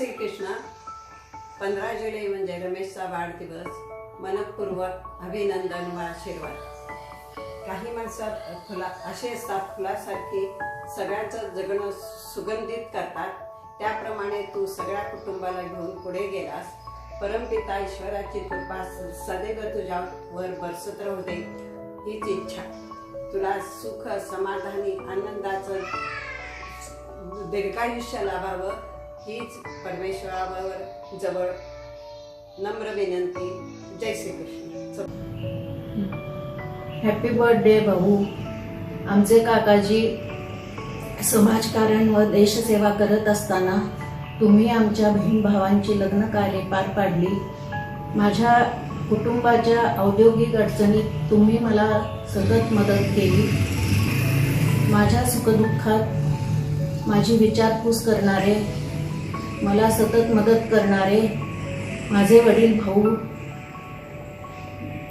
श्री कृष्ण. 15 जुलै म्हणजे रमेशचा वाढदिवस. मनपूर्वक अभिनंदन व आशीर्वाद. काही माणसं असे असतात, फुलासारखी सगळ्यांचं जगणं सुगंधित करतात. त्याप्रमाणे तू सगळ्या कुटुंबाला घेऊन पुढे गेलास. परमपिता ईश्वराची कृपा सदैव तुझ्यावर बरसत राहू दे हीच इच्छा. तुला सुख, समाधानी, आनंदाचं दीर्घायुष्य लाभावं हीच परमेश्वरावर जवळ नम्र विनंती. जय श्री कृष्ण. हॅपी बर्थडे भाऊ. आमचे काकाजी समाजकारण व देशसेवा करत असताना तुम्ही आमच्या बहीण भावांची लग्न कार्य पार पाडली. माझ्या कुटुंबाच्या औद्योगिक अडचणीत तुम्ही मला सतत मदत केली. माझ्या सुखदुःखात माझी विचारपूस करणारे, मला सतत मदत करणारे माझे वडील भाऊ,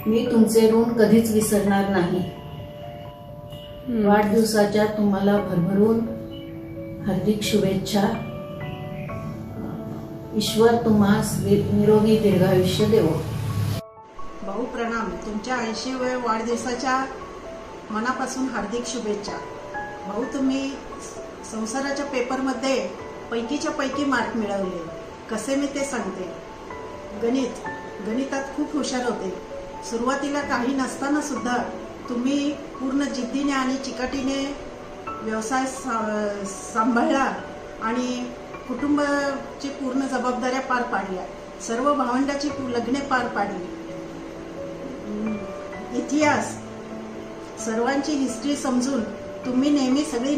मी तुमचे ऋण कधीच विसरणार नाही. वाढदिवसाच्या तुम्हाला भरभरून हार्दिक शुभेच्छा. ईश्वर तुम्हास निरोगी दीर्घायुष्य देवो. भाऊ प्रणाम. तुमच्या 80व्या वाढदिवसाच्या मनापासून हार्दिक शुभेच्छा. भाऊ, तुम्ही संसाराच्या पेपरमध्ये पैकीच्या पैकी मार्क मिळवले. कसे मी ते सांगते. गणितात खूप हुशार होते. सुरुवातीला काही नसताना सुद्धा तुम्ही पूर्ण जिद्दीने आणि चिकाटीने व्यवसाय सांभाळला आणि कुटुंबाची पूर्ण जबाबदाऱ्या पार पाडल्या. सर्व भावंडाची लग्ने पार पाडली. इतिहास सर्वांची हिस्ट्री समजून तुम्ही नेहमी सगळी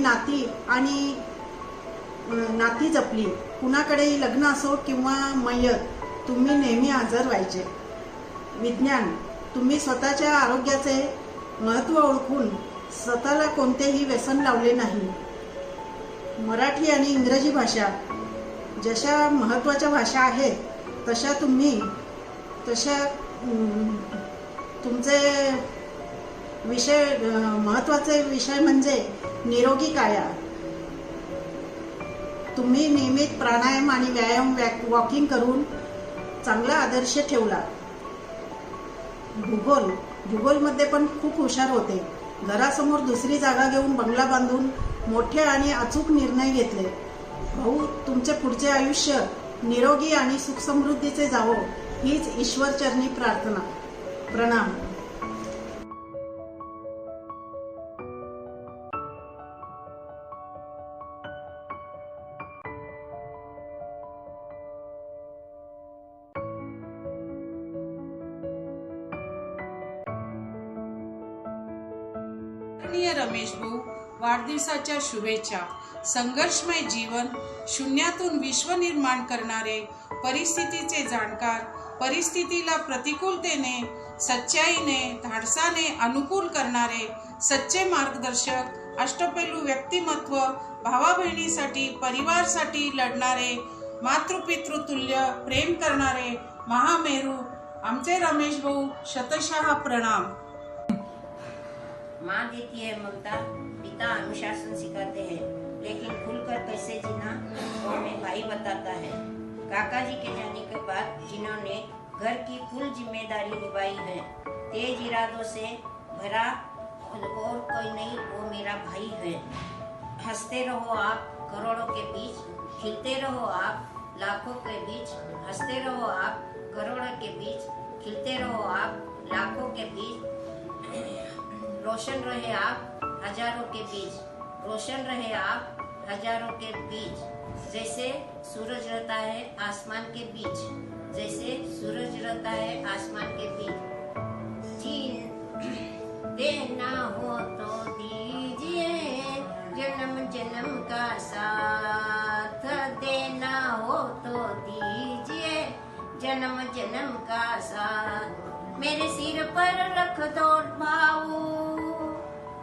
नाती जपली. कुणाकडेही लग्न असो किंवा मयत, तुम्ही नेहमी हजर व्हायचे. विज्ञान, तुम्ही स्वतःच्या आरोग्याचे महत्त्व ओळखून स्वतःला कोणतेही व्यसन लावले नाही. मराठी आणि इंग्रजी भाषा जशा महत्त्वाच्या भाषा आहेत तशा तुमचे महत्त्वाचे विषय म्हणजे निरोगी काया. तुम्ही नियमित प्राणायाम आणि व्यायाम वॉकिंग करून चांगला आदर्श ठेवला. भूगोलमध्ये पण खूप हुशार होते. घरासमोर दुसरी जागा घेऊन बंगला बांधून मोठे आणि अचूक निर्णय घेतले. भाऊ, तुमचे पुढचे आयुष्य निरोगी आणि सुखसमृद्धीचे जावो हीच ईश्वरचरणी प्रार्थना. प्रणाम. रमेश भाऊ, वाढदिवसाच्या शुभेच्छा. संघर्षमय जीवन, शून्यातून विश्व निर्माण करणारे, परिस्थितीचे जाणकार, परिस्थितीला प्रतिकूलतेने, सच्चाईने, धाडसाने अनुकूल करणारे, सच्चे मार्गदर्शक, अष्टपैलू व्यक्तिमत्व, भावा बहिणीसाठी, परिवारसाठी लढणारे, मातृपितृतुल्य प्रेम करणारे महामेरू आमचे रमेश भाऊ, शतशः प्रणाम. माँ देती है ममता, पिता अनुशासन सिखाते हैं, लेकिन खुलकर कैसे जीना वो हमें भाई बताता है. काका जी के जाने के बाद जिन्होंने घर की कुल जिम्मेदारी निभाई है, तेज इरादों से भरा और कोई नहीं वो मेरा भाई है. हंसते रहो आप करोड़ों के बीच, खिलते रहो आप लाखों के बीच. हंसते रहो आप करोड़ों के बीच, खिलते रहो आप लाखों के बीच. रोशन रहे आप हजारों के बीच, रोशन रहे आप हजारों के बीच. जैसे सूरज रहता है आसमान के बीच, जैसे सूरज रहता है आसमान के बीच. जी देना हो तो दीजिए जन्म जन्म का साथ, देना हो तो दीजिए जन्म जन्म का साथ. मेरे सिर पर रख दो भाऊ,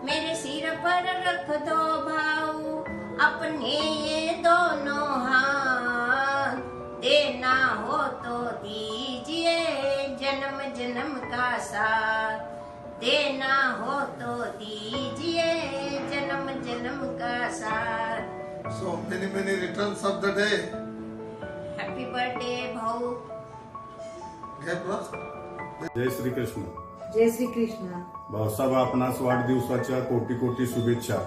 मेरे सिर पर रख दो भाऊ अपने ये दोनों हाथ. देना हो तो दीजिए जन्म जन्म का साथ, देना हो तो दीजिए जन्म जन्म का साथ. So many returns of the day. Birthday भाऊ. जय श्री कृष्ण. जय श्री कृष्ण. भाऊसाहेब, आपणास वाढदिवसाच्या कोटी कोटी शुभेच्छा.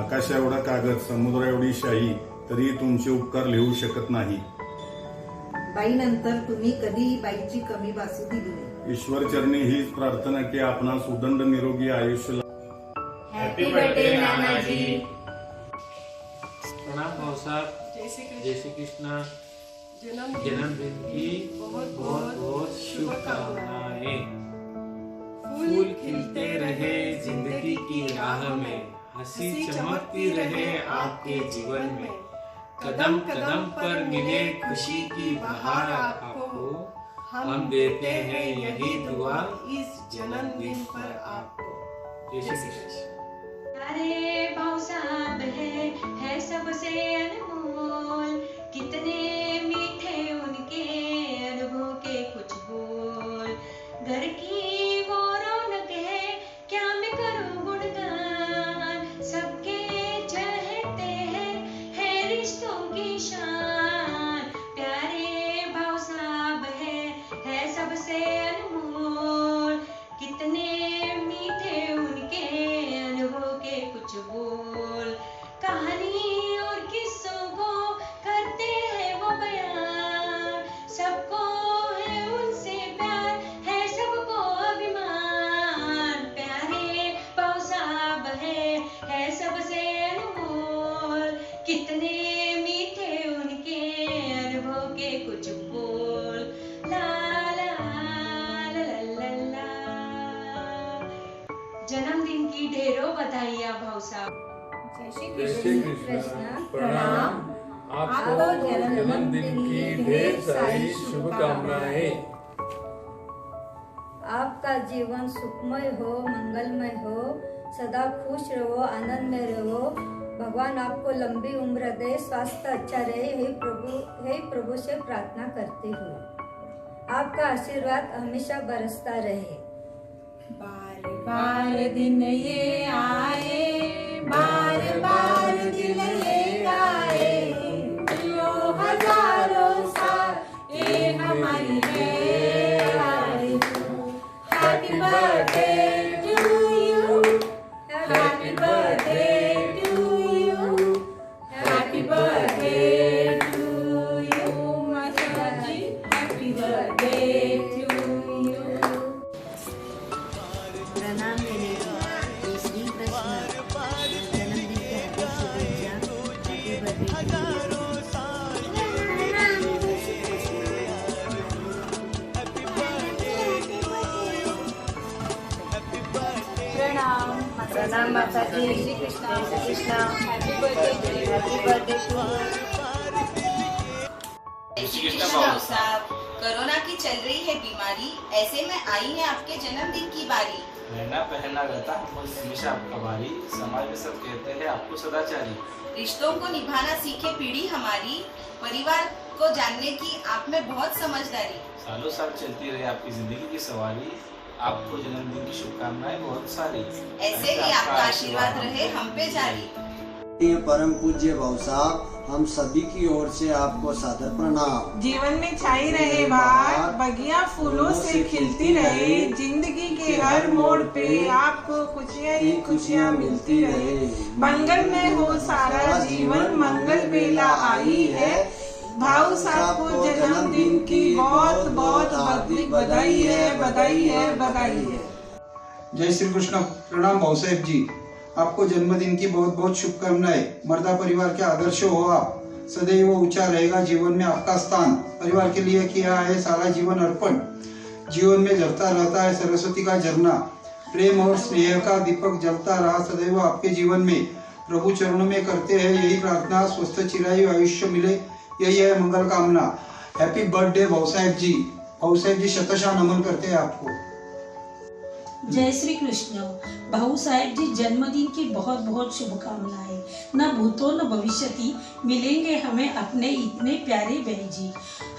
आकाशा एवढा कागद, समुद्र एवढी शाही, तरी तुमचे उपकार लिहू शकत नाही. बाईनंतर तुम्ही कधीही बाईची कमी भासू दिली नाही. ईश्वर चरणी हीच प्रार्थना की आपणास उदंड निरोगी आयुष्य. हॅपी बर्थडे नानाजी. प्रणाम भाव साहब. जय श्री कृष्णा. जन्मदिन की बहुत बहुत शुभकामनाएं. फूल खिलते रहे जिंदगी की राह में, हंसी चमकती रहे आपके जीवन में, कदम कदम पर मिले खुशी की बहार आपको, हम देते हैं यही दुआ इस जन्मदिन पर आपको. जय श्री कृष्ण. अरे भाऊ साहब है सबसे अनमोल, कितने मीठे उनके अनुभव के कुछ बोल. घर की वो रौनक है, क्या मैं करूं गुणगान, सबके चहते हैं है रिश्तों की शान. प्यारे भाऊ साहब है सबसे अनमोल, कितने मीठे उनके अनुभव के कुछ बोल. कहानी और किस्सों को करते हैं वो बयान, सबको है उनसे प्यार, है सबको अभिमान. प्यारे भाऊ साहब है सबसे अनमोल, कितने मीठे उनके अनुभव के कुछ बोल. ला ला ला ला ला. जन्मदिन की ढेरों बधाइयाँ भाऊ साहब. जय श्री कृष्ण. प्रणाम. आपको जन्मदिन की ढेर सारी शुभकामनाएं. आपका जीवन सुखमय हो, मंगलमय हो, सदा खुश रहो, आनंद में रहो. भगवान आपको लंबी उम्र दे, स्वास्थ्य अच्छा रहे. हे प्रभु से प्रार्थना करती हूँ. आपका आशीर्वाद हमेशा बरसता रहे. बार बार दिन ये आए, बार बार दिन ये आए, जियो हजारों साल ये हमारी है. Happy birthday to you, happy birthday to you, happy birthday to you माता जी, हैप्पी बर्थडे टू यू. प्रणाम मेरे जय श्री कृष्ण. जन्मदिन की हार्दिक शुभेच्छा. Happy birthday. प्रणाम माता जी. Shri Krishna. Shri Krishna. Happy birthday. Happy birthday to जय श्री कृष्ण भाऊ साहब. कोरोना की चल रही है बीमारी, ऐसे में आई है आपके जन्मदिन की बारी. रहना पहनना रहता हमको हमेशा आपका भारी, समाज में सब कहते हैं आपको सदाचारी. रिश्तों को निभाना सीखे पीढ़ी हमारी, परिवार को जानने की आप में बहुत समझदारी. सालों साल चलती रहे आपकी जिंदगी की सवारी, आपको जन्मदिन की शुभकामनाएं बहुत सारी. ऐसे ही आपका आशीर्वाद रहे हम पे जारी. परम पूज्य भाऊ साहब, हम सभी की ओर से आपको सादर प्रणाम. जीवन में छाई रहे बहार, बगिया फूलों से खिलती रहे, जिंदगी के हर मोड़ पे आपको खुशियाँ ही खुशियाँ मिलती रहे. मंगल में हो सारा जीवन, मंगल बेला आई है. भाऊ साहब को जन्मदिन की बहुत बहुत हार्दिक बधाई है, बधाई है, बधाई है. जय श्री कृष्ण. प्रणाम भाऊ साहेब जी, आपको जन्मदिन की बहुत बहुत शुभकामनाएं. मर्दा परिवार के आदर्श हो आप, सदैव ऊंचा रहेगा जीवन में आपका स्थान. परिवार के लिए किया है सारा जीवन अर्पण, जीवन में जलता रहता है सरस्वती का झरना. प्रेम और स्नेह का दीपक जलता रहा सदैव आपके जीवन में. प्रभु चरणों में करते हैं यही प्रार्थना, स्वस्थ चिरायु आयुष्य मिले, यही है मंगल कामना. हैप्पी बर्थडे भाऊ साहेब जी. भाऊ साहेब जी शतशः नमन करते हैं आपको. जय श्री कृष्ण. भाऊ साहेब जी जन्मदिन की बहुत बहुत शुभकामनाएं. न भूतो न भविष्यति मिलेंगे हमें अपने इतने प्यारे बहन जी.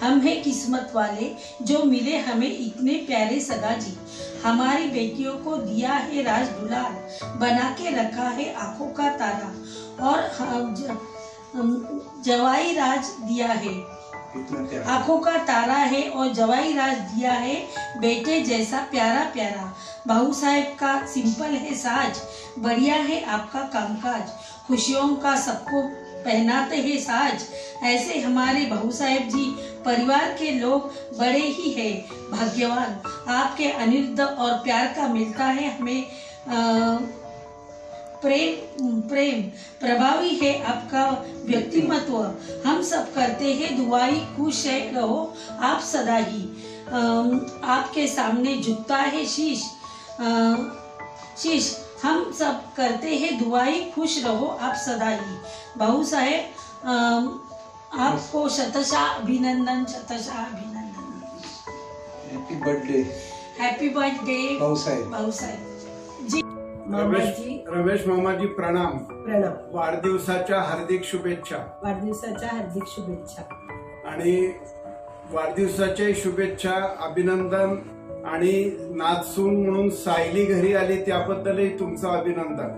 हम हैं किस्मत वाले जो मिले हमें इतने प्यारे सगा जी. हमारी बेटियों को दिया है राज दुलार, बना के रखा है आंखों का तारा, और जवाई राज दिया है. कितना त्याग। आंखों का तारा है और जवाई राज दिया है बेटे जैसा प्यारा प्यारा। भाऊ साहेब का सिंपल है साज, बढ़िया है आपका कामकाज। खुशियों का सबको पहनाते हैं साज। ऐसे हमारे भाऊ साहेब जी परिवार के लोग बड़े ही है भाग्यवान। आपके अनिरुद्ध और प्यार का मिलता है हमें प्रेम प्रभावी है आपका व्यक्तिमत्व। हम सब करते हैं दुआई, खुश है रहो आप सदा ही। आपके सामने झुकता है शीश। हम सब करते हैं दुआई, खुश रहो आप सदा ही। भाऊ साहेब आपको शतशः अभिनंदन, शतशः अभिनंदन। Happy birthday. हैप्पी बर्थडे भाऊ साहेब। भाऊ साहेब जी। रमेश मामाजी प्रणाम. प्रणाम. वाढदिवसाच्या हार्दिक शुभेच्छा. वाढदिवसाच्या हार्दिक शुभेच्छा. आणि वाढदिवसाच्या शुभेच्छा, अभिनंदन. आणि नाचसून म्हणून सायली घरी आली त्याबद्दलही तुमचं अभिनंदन.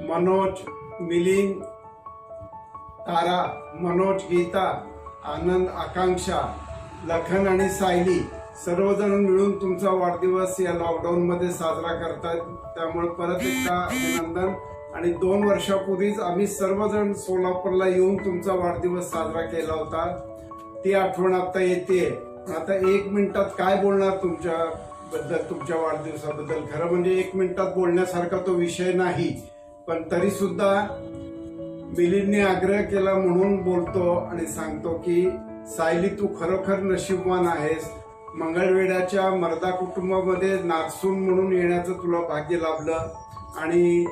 मनोज, मिलिंद, तारा, मनोज, गीता, आनंद, आकांक्षा, लखन आणि सायली सर्वजण मिळून तुमचा वाढदिवस या लॉकडाऊन मध्ये साजरा करतात. त्यामुळे परत एकदा अभिनंदन. आणि 2 वर्षापूर्वीच आम्ही सर्वजण सोलापूरला येऊन तुमचा वाढदिवस साजरा केला होता. ती आठवण आता येते. आता 1 मिनिटात काय बोलणार तुमच्याबद्दल, तुमच्या वाढदिवसाबद्दल. खरं म्हणजे 1 मिनिटात बोलण्यासारखा तो विषय नाही, पण तरी सुद्धा मिलिंदने आग्रह केला म्हणून बोलतो आणि सांगतो की सायली तू खरोखर नशीबवान आहेस. मंगळवेढ्याच्या मर्दा कुटुंबामध्ये नाचसून म्हणून येण्याचं तुला भाग्य लाभलं. आणि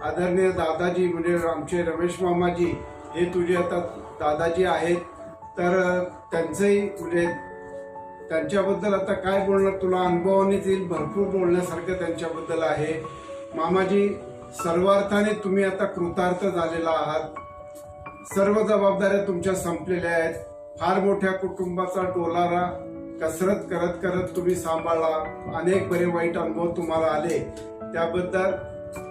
आदरणीय दादाजी म्हणजे आमचे रमेश मामाजी हे तुझे आता दादाजी आहेत. तर त्यांचंही म्हणजे त्यांच्याबद्दल आता काय बोलणार, तुला अनुभवानेच येईल. भरपूर बोलण्यासारखं त्यांच्याबद्दल आहे. मामाजी सर्वार्थाने तुम्ही आता कृतार्थ झालेला आहात. सर्व जबाबदाऱ्या तुमच्या संपलेल्या आहेत. फार मोठ्या कुटुंबाचा डोलारा कसरत करत करत तुम्ही सांभाळला. अनेक बरे वाईट अनुभव तुम्हाला आले. त्याबद्दल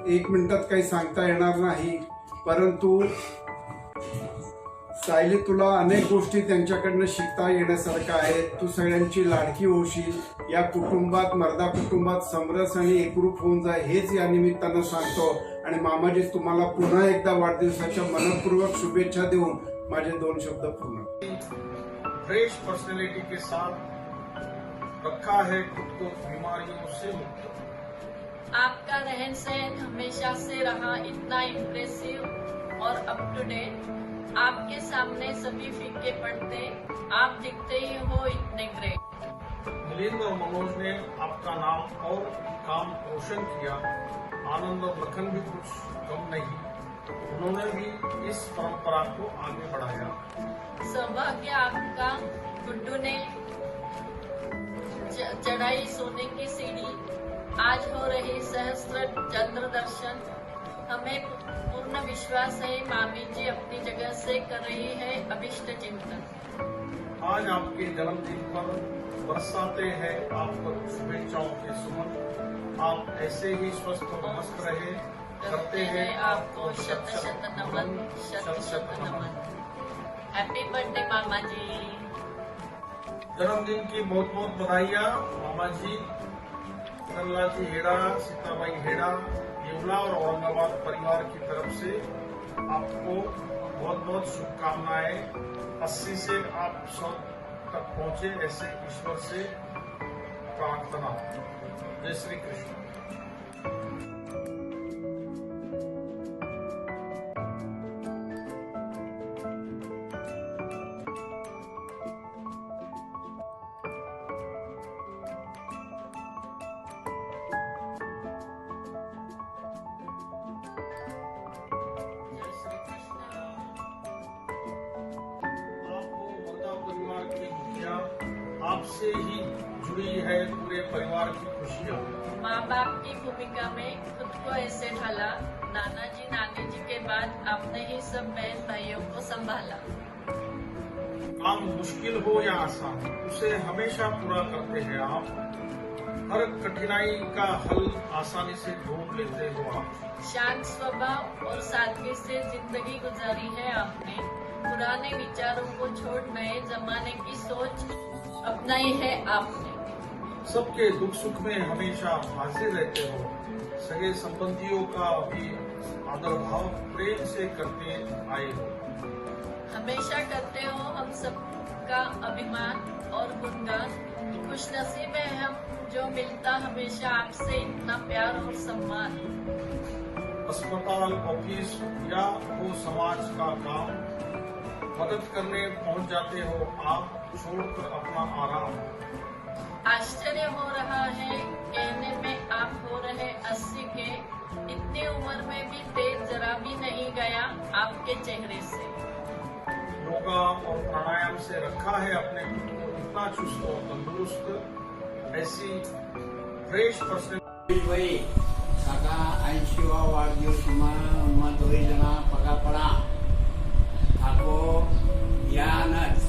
1 मिनिटात काही सांगता येणार नाही. परंतु सायली तुला अनेक गोष्टी त्यांच्याकडनं शिकता येण्यासारखं आहे. तू सगळ्यांची लाडकी होशील. या कुटुंबात, मर्दा कुटुंबात समरस आणि एकरूप होऊन जा हेच या निमित्तानं सांगतो. आणि मामाजी तुम्हाला पुन्हा एकदा वाढदिवसाच्या मनपूर्वक शुभेच्छा देऊन माझे 2 शब्द पूर्ण. फ्रेश पर्सनैलिटी के साथ रखा है खुद को बीमारियों से मुक्त। आपका रहन सहन हमेशा से रहा इतना इम्प्रेसिव और अप टू डेट। आपके सामने सभी फीके पड़ते, आप दिखते ही हो इतने ग्रेट। मिलिंद और मनोज ने आपका नाम और काम रोशन किया। आनंद और लखन भी कुछ कम नहीं, उन्होंने भी इस परंपरा को आगे बढ़ाया। सौभाग्य आपका, गुड्डू ने चढ़ाई सोने की सीढ़ी, आज हो रही सहस्त्र चंद्र दर्शन। हमें पूर्ण विश्वास है मामी जी अपनी जगह से कर रही है अभिष्ट चिंतन। आज आपके जन्मदिन पर बरसाते हैं आप पर शुभेच्छाओं के सुमन। आप ऐसे ही स्वस्थ और मस्त रहे। करते हैं आपको शत शत नमन, शत शत नमन। हैप्पी बर्थडे मामा जी। जन्मदिन की बहुत बहुत बधाइयाँ मामा जी। कन्हैया जी हेड़ा, सीताबाई हेड़ा, येवला और औरंगाबाद परिवार की तरफ से आपको बहुत बहुत शुभकामनाएं। 80 से आप 100 तक पहुंचे ऐसे ईश्वर से प्रार्थना। जय श्री कृष्ण। आपसे ही जुड़ी है पूरे परिवार की खुशियाँ। माँ बाप की भूमिका में खुद को ऐसे ढाला, नाना जी नानी जी के बाद आपने ही सब बहन भाइयों को संभाला। काम मुश्किल हो या आसान, उसे हमेशा पूरा करते हैं आप। हर कठिनाई का हल आसानी से ढूंढ लेते हो आप। शांत स्वभाव और सादगी से जिंदगी गुजारी है आपने। पुराने विचारों को छोड़ नए जमाने की सोच अपनाई है आपने। सबके दुख सुख में हमेशा हाजिर रहते हो। सगे संबंधियों का भी आदर भाव प्रेम से करते आए हो। हमेशा करते हो हम सबका अभिमान और गुणगान। खुशनसीब है हम जो मिलता हमेशा आपसे इतना प्यार और सम्मान। अस्पताल, ऑफिस या वो समाज का काम, मदद करने पहुंच जाते हो आप, छोड़कर अपना आराम। आश्चर्य हो रहा है कहने में आप हो रहे 80 के। इतनी उम्र में भी तेज जरा भी नहीं गया आपके चेहरे से। योगा और प्राणायाम से रखा है अपने खुद को इतना चुस्त और तंदुरुस्त। ऐसी फ्रेश पर्सन काका 80वा वाढदिवस मग दोघी जना पगा पडा थाको यानच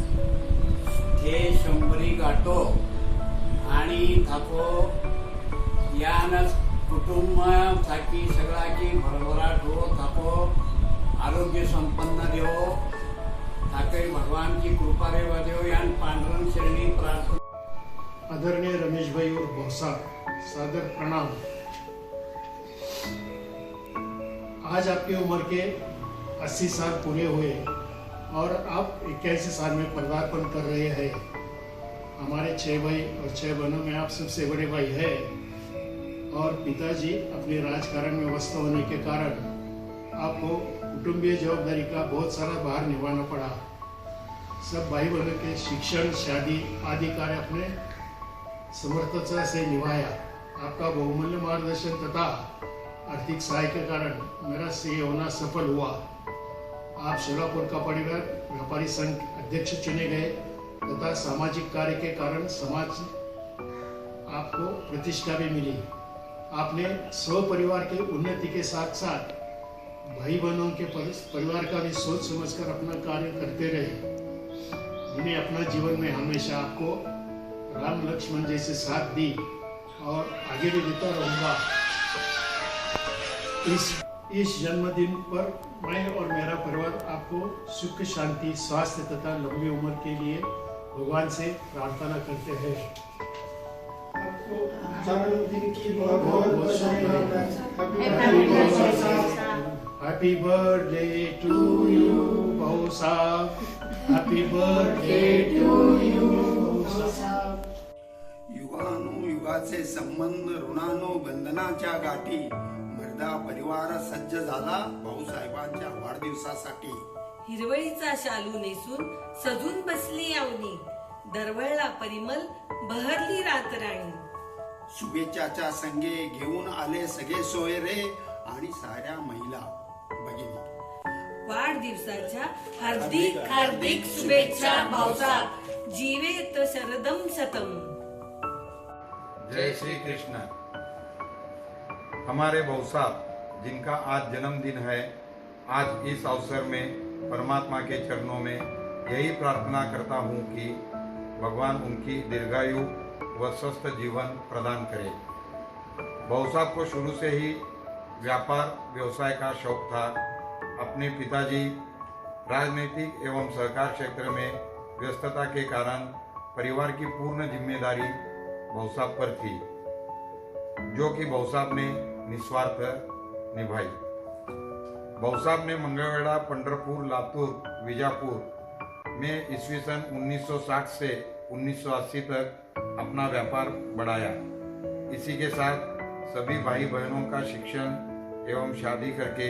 हे 100 गाठो आणि थाको यानच कुटुंब थाकी सगळ्याची भरभराट हो, थाको आरोग्य संपन्न देव, थाके भगवान की कृपा रेवा देव यान पांढरण श्रेणी प्रार्थना। आदरणीय रमेश भाई और भौसा, सादर प्रणाम। आज आपकी उम्र के 80 साल पूरे हुए और आप 81 साल में पदार्पण कर रहे हैं। हमारे 6 भाई और 6 बहनों में आप सबसे बड़े भाई हैं और पिताजी अपने राजकारण में व्यस्त होने के कारण आपको कुटुंबीय जवाबदारी का बहुत सारा भार निभाना पड़ा। सब भाई बहनों के शिक्षण, शादी आदि कार्य अपने समर्थता से निभाया। आपका बहुमूल्य मार्गदर्शन तथा आर्थिक सहाय के कारण मेरा सीए होना सफल हुआ। आप सोलापुर का परिवार व्यापारी संघ अध्यक्ष चुने गए तथा सामाजिक कार्य के कारण समाज आपको प्रतिष्ठा भी मिली। आपने स्व परिवार के उन्नति के साथ साथ भाई बहनों के परिवार का भी सोच समझकर अपना कार्य करते रहे। जिन्हें अपना जीवन में हमेशा आपको राम लक्ष्मण जैसे साथ दी और आगे भी देता रहूंगा। इस जन्मदिन पर मैं और मेरा परिवार आपको सुख, शांति, स्वास्थ्य तथा लंबी उम्र के लिए भगवान से प्रार्थना करते हैं। आपको जन्मदिन की बहुत-बहुत हैप्पी बर्थडे टू यू भाऊ साहब, हैप्पी बर्थडे टू यू भाऊ साहब। युगानुयुगाचे संबंध ऋणानुबंधनाच्या गाठी मर्दा परिवार सज्ज झाला भाऊसाहेबांच्या वाढदिवसासाठी। हिरवळीचा शालू नेसून सजून बसली अवनी, दरवळला परिमल बहरली रातराणी। शुभेच्छाच्या संगे घेऊन आले सगळे सोयरे आणि साऱ्या महिला भगिनी। वाढदिवसाच्या हार्दिक हार्दिक शुभेच्छा भाऊसाहेब, जीवेत शरदम शतम। जय श्री कृष्ण। हमारे भाऊसाहब जिनका आज जन्मदिन है, आज इस अवसर में परमात्मा के चरणों में यही प्रार्थना करता हूँ कि भगवान उनकी दीर्घायु व स्वस्थ जीवन प्रदान करे। भाऊसाहब को शुरू से ही व्यापार व्यवसाय का शौक था। अपने पिताजी राजनीतिक एवं सहकार क्षेत्र में व्यस्तता के कारण परिवार की पूर्ण जिम्मेदारी भाऊसाहब पर थी, जो कि भाऊसाहब ने निस्वार्थ निभाई। भाऊसाहब ने मंगळवेढा, पंढरपुर, लातूर, विजापुर में ईस्वी सन 1960 से 1980 तक अपना व्यापार बढ़ाया। इसी के साथ सभी भाई बहनों का शिक्षण एवं शादी करके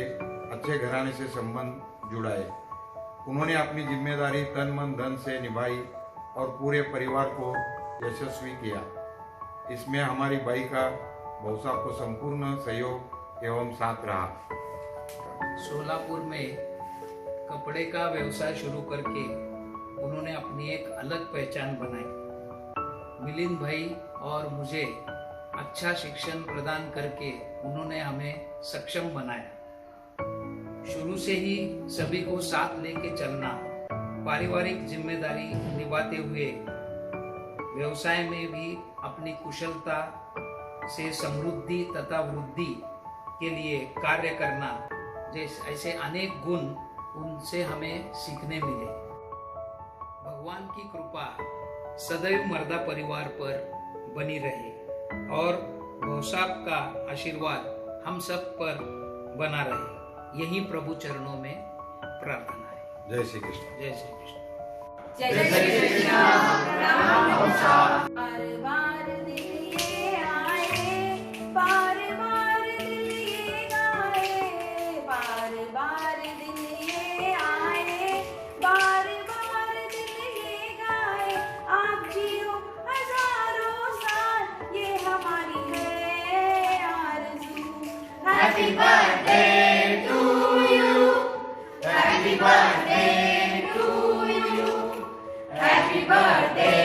अच्छे घराने से संबंध जुड़ाए। उन्होंने अपनी जिम्मेदारी तन मन धन से निभाई और पूरे परिवार को यशस्वी किया। इसमें हमारी बाई का भाऊसाहब को संपूर्ण सहयोग एवं साथ रहा। सोलापुर में कपड़े का व्यवसाय शुरू करके उन्होंने अपनी एक अलग पहचान बनाई। मिलिंद भाई और मुझे अच्छा शिक्षण प्रदान करके उन्होंने हमें सक्षम बनाया। शुरू से ही सभी को साथ लेके चलना, पारिवारिक जिम्मेदारी निभाते हुए व्यवसाय में भी अपनी कुशलता से समृद्धि तथा वृद्धि के लिए कार्य करना, जैसे ऐसे अनेक गुण उनसे हमें सीखने मिले। भगवान की कृपा सदैव मर्दा परिवार पर बनी रहे और भौसाब का आशीर्वाद हम सब पर बना रहे, यही प्रभु चरणों में प्रार्थना है। जय श्री कृष्ण। जय श्री कृष्ण। जय श्री कृष्ण। राम भौसाब। बार बार दिल ये आए, बार बार दिल ये गाए, बार बार दिल ये आए, बार बार दिल ये गाए। आप जियो हजारों साल, ये हमारी है आरज़ू। Happy birthday to you, happy birthday to you, happy birthday